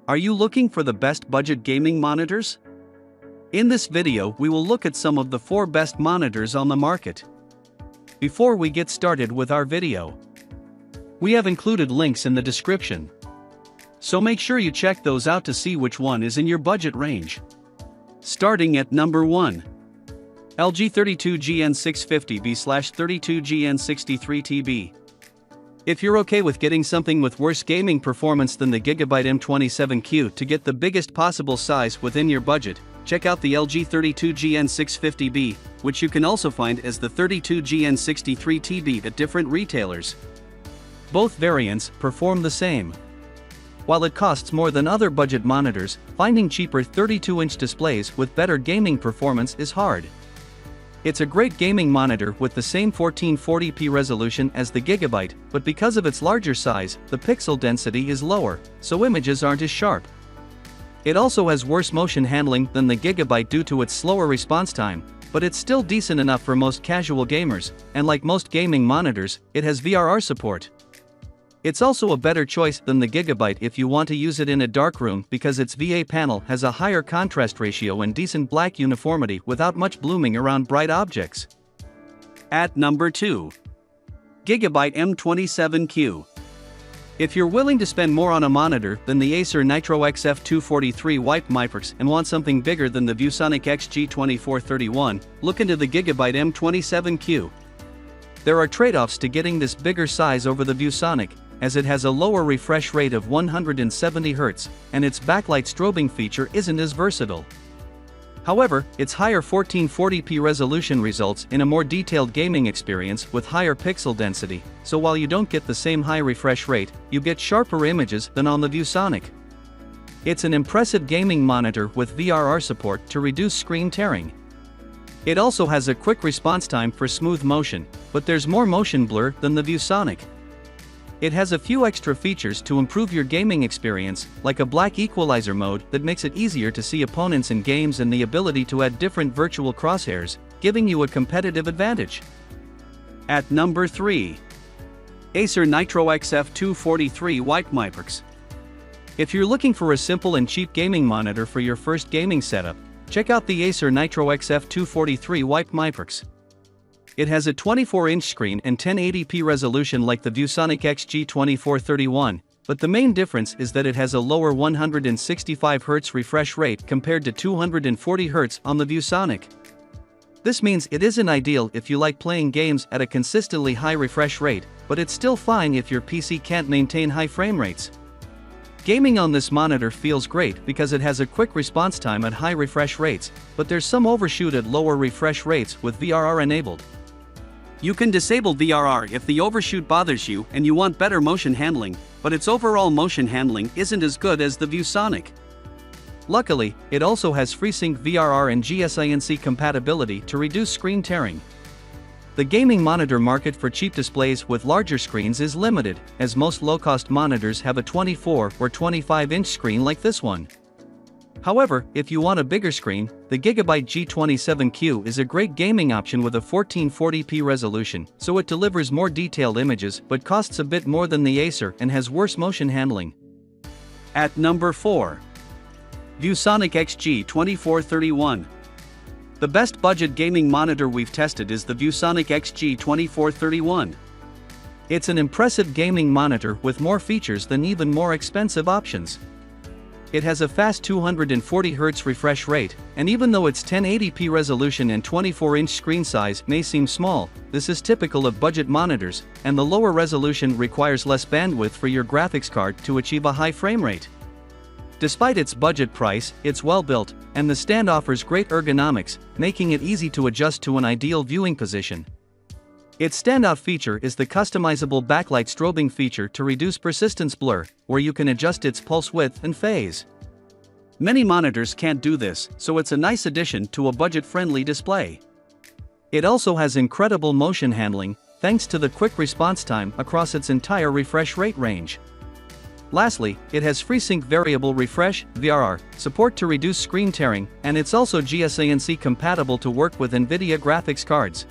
Are you looking for the best budget gaming monitors? In this video, we will look at some of the 4 best monitors on the market. Before we get started with our video, we have included links in the description, so make sure you check those out to see which one is in your budget range. Starting at number 1. LG 32GN650B/32GN63TB. If you're okay with getting something with worse gaming performance than the Gigabyte M27Q to get the biggest possible size within your budget, check out the LG 32GN650B, which you can also find as the 32GN63TB at different retailers. Both variants perform the same. While it costs more than other budget monitors, finding cheaper 32-inch displays with better gaming performance is hard. It's a great gaming monitor with the same 1440p resolution as the Gigabyte, but because of its larger size, the pixel density is lower, so images aren't as sharp. It also has worse motion handling than the Gigabyte due to its slower response time, but it's still decent enough for most casual gamers, and like most gaming monitors, it has VRR support. It's also a better choice than the Gigabyte if you want to use it in a dark room because its VA panel has a higher contrast ratio and decent black uniformity without much blooming around bright objects. At number 2. Gigabyte M27Q. If you're willing to spend more on a monitor than the Acer Nitro XF243 Wipe Microx and want something bigger than the ViewSonic XG2431, look into the Gigabyte M27Q. There are trade-offs to getting this bigger size over the ViewSonic, as it has a lower refresh rate of 170 Hz, and its backlight strobing feature isn't as versatile. However, its higher 1440p resolution results in a more detailed gaming experience with higher pixel density, so while you don't get the same high refresh rate, you get sharper images than on the ViewSonic. It's an impressive gaming monitor with VRR support to reduce screen tearing. It also has a quick response time for smooth motion, but there's more motion blur than the ViewSonic. It has a few extra features to improve your gaming experience, like a black equalizer mode that makes it easier to see opponents in games and the ability to add different virtual crosshairs, giving you a competitive advantage. At number 3. Acer Nitro XF243 Wipe Microx. If you're looking for a simple and cheap gaming monitor for your first gaming setup, check out the Acer Nitro XF243 Wipe Microx. It has a 24-inch screen and 1080p resolution like the ViewSonic XG2431, but the main difference is that it has a lower 165 Hz refresh rate compared to 240 Hz on the ViewSonic. This means it isn't ideal if you like playing games at a consistently high refresh rate, but it's still fine if your PC can't maintain high frame rates. Gaming on this monitor feels great because it has a quick response time at high refresh rates, but there's some overshoot at lower refresh rates with VRR enabled. You can disable VRR if the overshoot bothers you and you want better motion handling, but its overall motion handling isn't as good as the ViewSonic. Luckily, it also has FreeSync VRR and GSINC compatibility to reduce screen tearing. The gaming monitor market for cheap displays with larger screens is limited, as most low-cost monitors have a 24 or 25-inch screen like this one. However, if you want a bigger screen, the Gigabyte G27Q is a great gaming option with a 1440p resolution, so it delivers more detailed images but costs a bit more than the Acer and has worse motion handling. At number 4. ViewSonic XG2431. The best budget gaming monitor we've tested is the ViewSonic XG2431. It's an impressive gaming monitor with more features than even more expensive options. It has a fast 240 Hz refresh rate, and even though its 1080p resolution and 24-inch screen size may seem small, this is typical of budget monitors, and the lower resolution requires less bandwidth for your graphics card to achieve a high frame rate. Despite its budget price, it's well built, and the stand offers great ergonomics, making it easy to adjust to an ideal viewing position. Its standout feature is the customizable backlight strobing feature to reduce persistence blur, where you can adjust its pulse width and phase. Many monitors can't do this, so it's a nice addition to a budget-friendly display. It also has incredible motion handling, thanks to the quick response time across its entire refresh rate range. Lastly, it has FreeSync Variable Refresh (VRR) support to reduce screen tearing, and it's also GSINC compatible to work with NVIDIA graphics cards.